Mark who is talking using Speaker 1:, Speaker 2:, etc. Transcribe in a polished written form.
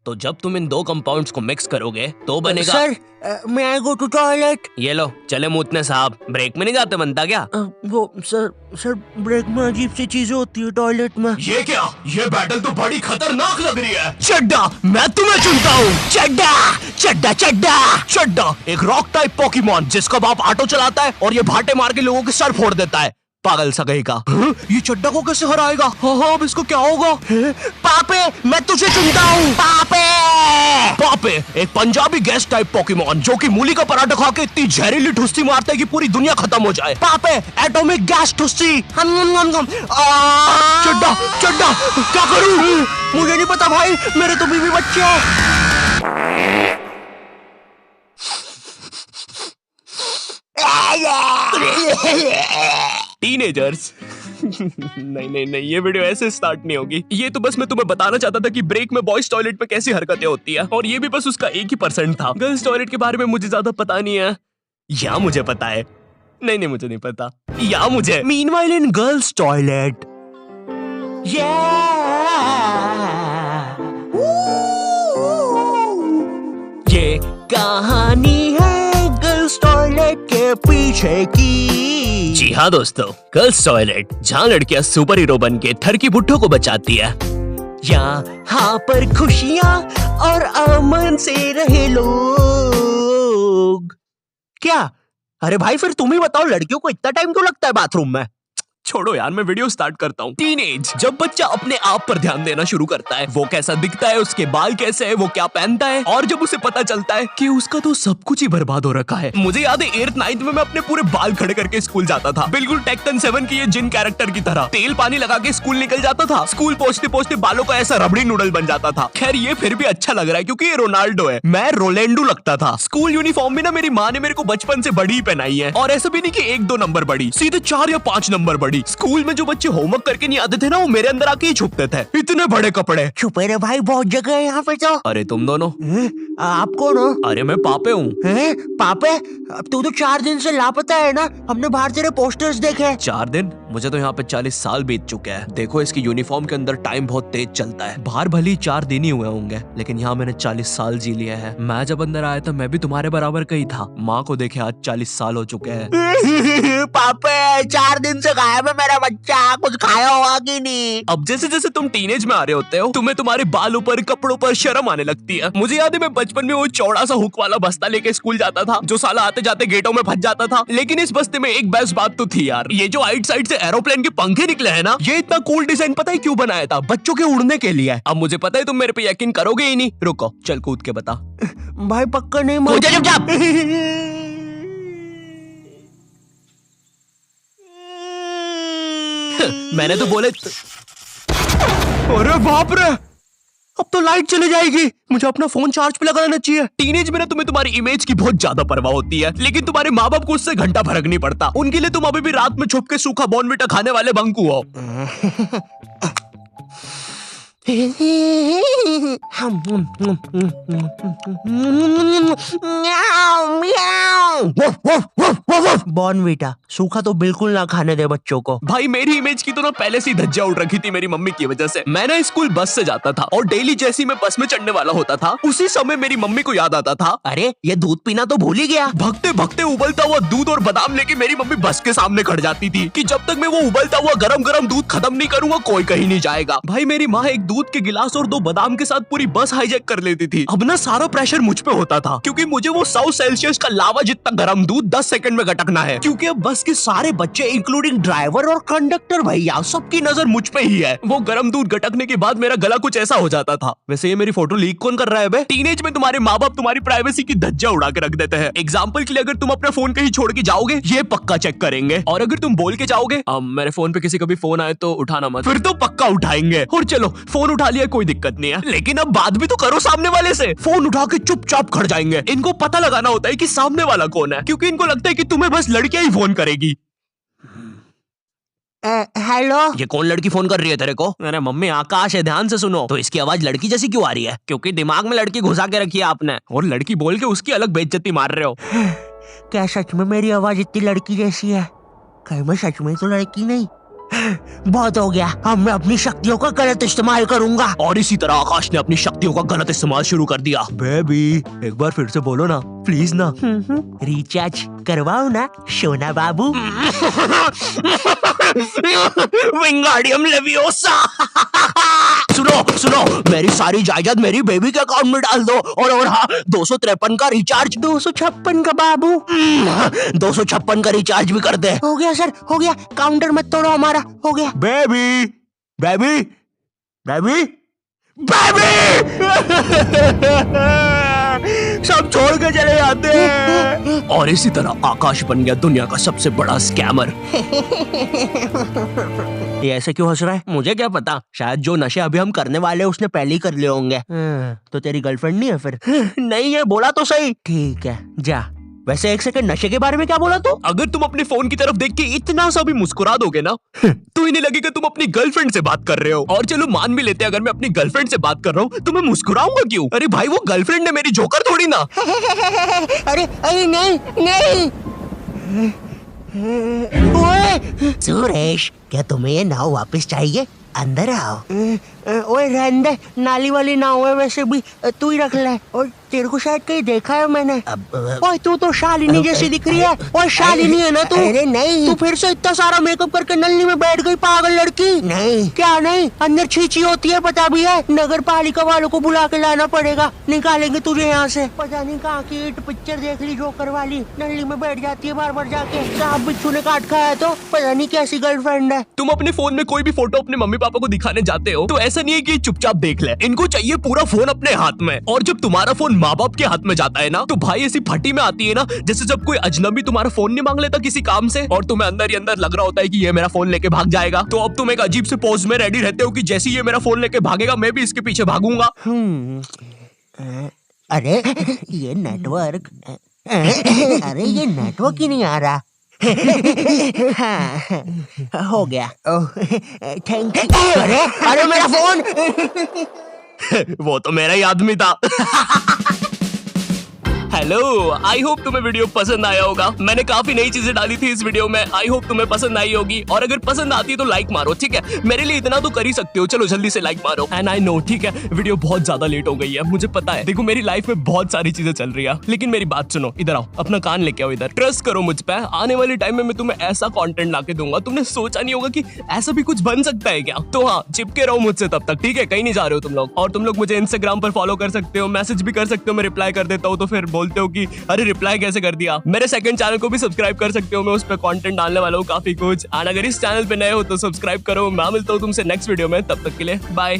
Speaker 1: तो जब तुम इन दो कंपाउंड्स को मिक्स करोगे तो बनेगा।
Speaker 2: सर, मैं आई गो टू टॉयलेट।
Speaker 1: ये लो, चले मूतने साहब। ब्रेक में नहीं जाते बनता क्या?
Speaker 2: वो सर ब्रेक में अजीब सी चीजें होती है टॉयलेट में।
Speaker 1: ये क्या? ये बैटल तो बड़ी खतरनाक लग रही है। चड्डा, मैं तुम्हें चुनता हूँ। चड्डा चड्डा चड्डा चड्डा एक रॉक टाइप पोकेमॉन जिसका बाप ऑटो चलाता है और ये भाटे मार के लोगों के सर फोड़ देता है। पागल सा कहीं का। ये चड्डा को कैसे हराएगा? हाँ, अब इसको क्या होगा?
Speaker 2: पापे, मैं तुझे चुनता हूँ। पापे
Speaker 1: पापे एक पंजाबी गैस टाइप पोकेमॉन जो कि मूली का पराठा खा के इतनी जहरीली ठुस्सी मारता है कि पूरी दुनिया खत्म हो जाए।
Speaker 2: पापे एटॉमिक गैस ठुस्सी।
Speaker 1: चड्डा चड्डा क्या करूँ?
Speaker 2: मुझे नहीं पता भाई, मेरे तो बीवी बच्चे हैं।
Speaker 1: टीनेजर्स। नहीं, ये वीडियो ऐसे स्टार्ट नहीं होगी। ये तो बस मैं तुम्हें बताना चाहता था कि ब्रेक में बॉयज टॉयलेट में कैसी हरकतें होती है, और ये भी बस उसका 1% था। गर्ल्स टॉयलेट के बारे में मुझे ज्यादा पता नहीं है, या मुझे पता है। नहीं, मुझे नहीं पता, या मुझे।
Speaker 2: मीनवाइल इन गर्ल्स टॉयलेट, ये कहानी है गर्ल्स टॉयलेट के पीछे की।
Speaker 1: जी हाँ दोस्तों, गर्ल्स टॉयलेट जहाँ लड़कियां सुपर हीरो बन के थर की बुड्ढों को बचाती है।
Speaker 2: यहाँ पर खुशियाँ और अमन से रहे लोग। क्या? अरे भाई, फिर तुम ही बताओ, लड़कियों को इतना टाइम क्यों लगता है बाथरूम में?
Speaker 1: छोड़ो यार, मैं वीडियो स्टार्ट करता हूँ। टीनेज, जब बच्चा अपने आप पर ध्यान देना शुरू करता है, वो कैसा दिखता है, उसके बाल कैसे है, वो क्या पहनता है, और जब उसे पता चलता है कि उसका तो सब कुछ ही बर्बाद हो रखा है। मुझे याद है 8th 9th में मैं अपने पूरे बाल खड़े करके स्कूल जाता था, बिल्कुल टेक्टन 7 की ये जिन कैरेक्टर की तरह। तेल पानी लगा के स्कूल निकल जाता था। स्कूल पहुंचते पहुंचते बालों का ऐसा रबड़ी नूडल बन जाता था। खैर ये फिर भी अच्छा लग रहा है क्योंकि ये रोनाल्डो है, मैं रोलेंडो लगता था। स्कूल यूनिफॉर्म भी ना मेरी माँ ने मेरे को बचपन से बड़ी ही पहनाई है, और ऐसा भी नहीं कि 1-2 नंबर बड़ी, सीधे 4 या 5 नंबर बड़ी। स्कूल में जो बच्चे होमवर्क करके नहीं आते थे ना, वो मेरे अंदर आके ही छुपते थे। इतने बड़े कपड़े।
Speaker 2: छुपे रे भाई, बहुत जगह है यहाँ पे तो।
Speaker 1: अरे तुम दोनों?
Speaker 2: आप कौन हो?
Speaker 1: अरे मैं पापे हूँ।
Speaker 2: पापे? अब तू तो 4 दिन से लापता है ना, हमने बाहर तेरे पोस्टर्स देखे।
Speaker 1: 4 दिन? मुझे तो यहाँ पे 40 साल बीत चुके हैं। देखो इसकी यूनिफॉर्म के अंदर टाइम बहुत तेज चलता है। बाहर भली 4 दिन ही हुए होंगे, लेकिन यहाँ मैंने 40 साल जी लिए हैं। मैं जब अंदर आया था मैं भी तुम्हारे बराबर का ही था। माँ को देखे आज 40 साल हो चुके हैं।
Speaker 2: पापे 4 दिन से गायब है मेरा बच्चा, कुछ खाया होगा कि नहीं?
Speaker 1: अब जैसे जैसे तुम टीनेज में आ रहे होते हो, तुम्हें तुम्हारे बालों पर, कपड़ों पर शर्म आने लगती है। मुझे याद है मैं बचपन में वो चौड़ा सा हुक वाला बस्ता लेके स्कूल जाता था, जो साला आते जाते गेटों में फंस जाता था। लेकिन इस बस्ते में एक बेस्ट बात तो थी यार, ये जो आइट साइड से एरोप्लेन के पंखे निकले हैं ना, ये इतना कूल डिजाइन पता है क्यों बनाया था? बच्चों के उड़ने के लिए। अब मुझे पता है तुम मेरे पे यकीन करोगे ही नहीं। रुको, चल कूद के बता।
Speaker 2: भाई पक्का नहीं?
Speaker 1: मैंने तो बोले
Speaker 2: अरे बाप रे, अब तो लाइट चली जाएगी। मुझे अपना फोन चार्ज पे लगाना चाहिए।
Speaker 1: टीनेज में ना तुम्हें तुम्हारी इमेज की बहुत ज्यादा परवाह होती है, लेकिन तुम्हारे माँ बाप को उससे घंटा फर्क नहीं पड़ता। उनके लिए तुम अभी भी रात में छुप के सूखा बॉर्नविटा खाने वाले बंकू हो।
Speaker 2: बॉर्नविटा सूखा तो बिल्कुल ना खाने दे बच्चों को।
Speaker 1: भाई मेरी इमेज की तो ना पहले से ही धज्जियां उड़ रखी थी मेरी मम्मी की वजह से। मैं ना स्कूल बस से जाता था, और डेली जैसे ही मैं बस में चढ़ने वाला होता था, उसी समय मेरी मम्मी को याद आता था,
Speaker 2: अरे ये दूध पीना तो भूल ही गया।
Speaker 1: भगते भगते उबलता हुआ दूध और बादाम लेके मेरी मम्मी बस के सामने खड़ जाती थी कि जब तक मैं वो उबलता हुआ गरम गरम दूध खत्म नहीं करूंगा कोई कहीं नहीं जाएगा। भाई मेरी माँ एक दूध के गिलास और 2 बादाम के साथ पूरी बस हाईजैक कर लेती थी। अब ना सारा प्रेशर मुझ पे होता था, क्योंकि मुझे वो 100 सेल्सियस का लावा जितना गर्म दूध 10 सेकंड में गटकना है।
Speaker 2: क्योंकि अब बस के सारे बच्चे इंक्लूडिंग ड्राइवर और कंडक्टर भैया सबकी नजर मुझ पे ही है।
Speaker 1: वो गर्म दूध गटकने के बाद मेरा गला कुछ ऐसा हो जाता था। वैसे ये मेरी फोटो लीक कौन कर रहा है बे? टीनेज में तुम्हारे माँ बाप तुम्हारी प्राइवेसी की धज्जियां उड़ा के रख देते हैं। एग्जाम्पल के लिए अगर तुम अपना फोन कहीं छोड़ के जाओगे, ये पक्का चेक करेंगे, और अगर तुम बोल के जाओगे मेरे फोन पे किसी का भी फोन आए तो उठाना मत, फिर तो पक्का उठाएंगे। और चलो फोन उठा लिया कोई दिक्कत नहीं है, लेकिन अब बात भी तो करो सामने वाले से। फोन उठा के चुपचाप खड़ जाएंगे। इनको पता लगाना होता है कि सामने वाला कौन है, क्योंकि इनको लगता है कि तुम्हें बस लड़कियां ही फोन करेगी।
Speaker 2: हेलो,
Speaker 1: ये कौन लड़की फोन कर रही है तेरे को? अरे मम्मी आकाश है, ध्यान से सुनो। तो इसकी आवाज लड़की जैसी क्यों आ रही है? क्योंकि दिमाग में लड़की घुसा के रखी है आपने, और लड़की बोल के उसकी अलग बेइज्जती मार रहे हो।
Speaker 2: क्या सच में मेरी आवाज इतनी लड़की जैसी है? कहीं मैं सच में तो लड़की नहीं? बहुत हो गया, अब मैं अपनी शक्तियों का गलत इस्तेमाल करूंगा।
Speaker 1: और इसी तरह आकाश ने अपनी शक्तियों का गलत इस्तेमाल शुरू कर दिया।
Speaker 2: बेबी एक बार फिर से बोलो ना प्लीज ना। रिचार्ज करवाओ ना सोना बाबू।
Speaker 1: विंगाडियम लेवियोसा। सुनो सुनो, मेरी सारी जायदाद मेरी बेबी के अकाउंट में डाल दो। और हाँ, 253 का रिचार्ज।
Speaker 2: 256 का बाबू।
Speaker 1: 256 का रिचार्ज भी कर दे।
Speaker 2: हो गया सर, हो गया, काउंटर मत तोड़ो हमारा, हो गया।
Speaker 1: Baby baby baby baby. सब छोड़ के चले जाते हैं। और इसी तरह आकाश बन गया दुनिया का सबसे बड़ा स्कैमर।
Speaker 2: ये ऐसे क्यों हंस रहा है? मुझे क्या पता, शायद जो नशे अभी हम करने वाले हैं उसने पहले ही कर लिए होंगे। तो तेरी गर्लफ्रेंड नहीं है फिर?
Speaker 1: नहीं है, बोला तो सही।
Speaker 2: ठीक है जा। वैसे एक सेकंड, नशे के बारे में क्या बोला तू?
Speaker 1: अगर तुम अपने फोन की तरफ देख के इतना सा भी मुस्कुरा दोगे ना तो इन्हें लगेगा तुम अपनी गर्लफ्रेंड से बात कर रहे हो। और चलो मान भी लेते हैं अगर मैं अपनी गर्लफ्रेंड से बात कर रहा हूँ तो मैं मुस्कुराऊंगा क्यों? अरे भाई वो गर्लफ्रेंड है मेरी, जोकर थोड़ी ना।
Speaker 2: अरे अरे नहीं नहीं। ओए सुरेश, क्या तुम्हें ये नाव वापस चाहिए? अंदर आओ। ओए रहने दे, नाली वाली नाव है वैसे भी, तू ही रख ले। और तेरे को शायद कहीं देखा है मैंने। ओए तू तो शालिनी जैसी दिख रही है। ओए शालिनी है ना तू? अरे नहीं, तू फिर से इतना सारा मेकअप करके नल्ली में बैठ गई पागल लड़की। नहीं क्या नहीं, अंदर छींची होती है पता भी है। नगर पालिका वालों को बुला के लाना पड़ेगा, निकालेंगे तुझे यहाँ से। पता नहीं कहाँ की हिट पिक्चर देख ली जोकर वाली, नल्ली में बैठ जाती है बार बार जाके। सांप बिच्छू ने काट खाया तो पता नहीं कैसी गर्लफ्रेंड है।
Speaker 1: तुम अपने फोन में कोई भी फोटो अपने मम्मी पापा को दिखाने जाते हो तो ऐसा नहीं है कि चुपचाप देख ले, इनको चाहिए पूरा फोन अपने हाथ में। और जब तुम्हारा फोन माँ बाप के हाथ में जाता है ना तो भाई ऐसी फटी में आती है ना, जैसे जब कोई अजनबी तुम्हारा फोन नहीं मांग लेता किसी काम से और तुम्हें अंदर ही अंदर लग रहा होता है कि ये मेरा फोन लेके भाग जाएगा। तो अब तुम एक अजीब से पोज में रेडी रहते हो कि जैसे ये मेरा फोन लेके भागेगा मैं भी इसके पीछे भागूंगा।
Speaker 2: अरे ये नेटवर्क, अरे ये नेटवर्क ही नहीं आ रहा। हाँ, हो गया। Thank you. अरे अरे मेरा फोन।
Speaker 1: वो तो मेरा ही आदमी था। हेलो, आई होप तुम्हें वीडियो पसंद आया होगा। मैंने काफी नई चीजें डाली थी इस वीडियो में, आई होप तुम्हें पसंद आई होगी। और अगर पसंद आती है तो लाइक मारो, ठीक है? मेरे लिए इतना तो कर ही सकते हो, चलो जल्दी से लाइक मारो। एंड आई नो, ठीक है, वीडियो बहुत ज्यादा लेट हो गई है, मुझे पता है। देखो मेरी लाइफ में बहुत सारी चीजें चल रही है, लेकिन मेरी बात सुनो, इधर आओ, अपना कान लेके आओ इधर। ट्रस्ट करो मुझ पे, आने वाले टाइम में मैं तुम्हें ऐसा कंटेंट लाके दूंगा, तुमने सोचा नहीं होगा कि ऐसा भी कुछ बन सकता है क्या। तो हाँ, चिपके रहो मुझसे तब तक, ठीक है? कहीं नहीं जा रहे हो तुम लोग। और तुम लोग मुझे इंस्टाग्राम पर फॉलो कर सकते हो, मैसेज भी कर सकते हो, मैं रिप्लाई कर देता हूँ। तो फिर बोलते हो कि अरे रिप्लाई कैसे कर दिया। मेरे सेकंड चैनल को भी सब्सक्राइब कर सकते हो, मैं उस पर कंटेंट डालने वाला हूँ काफी कुछ। और अगर इस चैनल पे नए हो तो सब्सक्राइब करो। मैं मिलता हूँ तुमसे नेक्स्ट वीडियो में, तब तक के लिए बाय।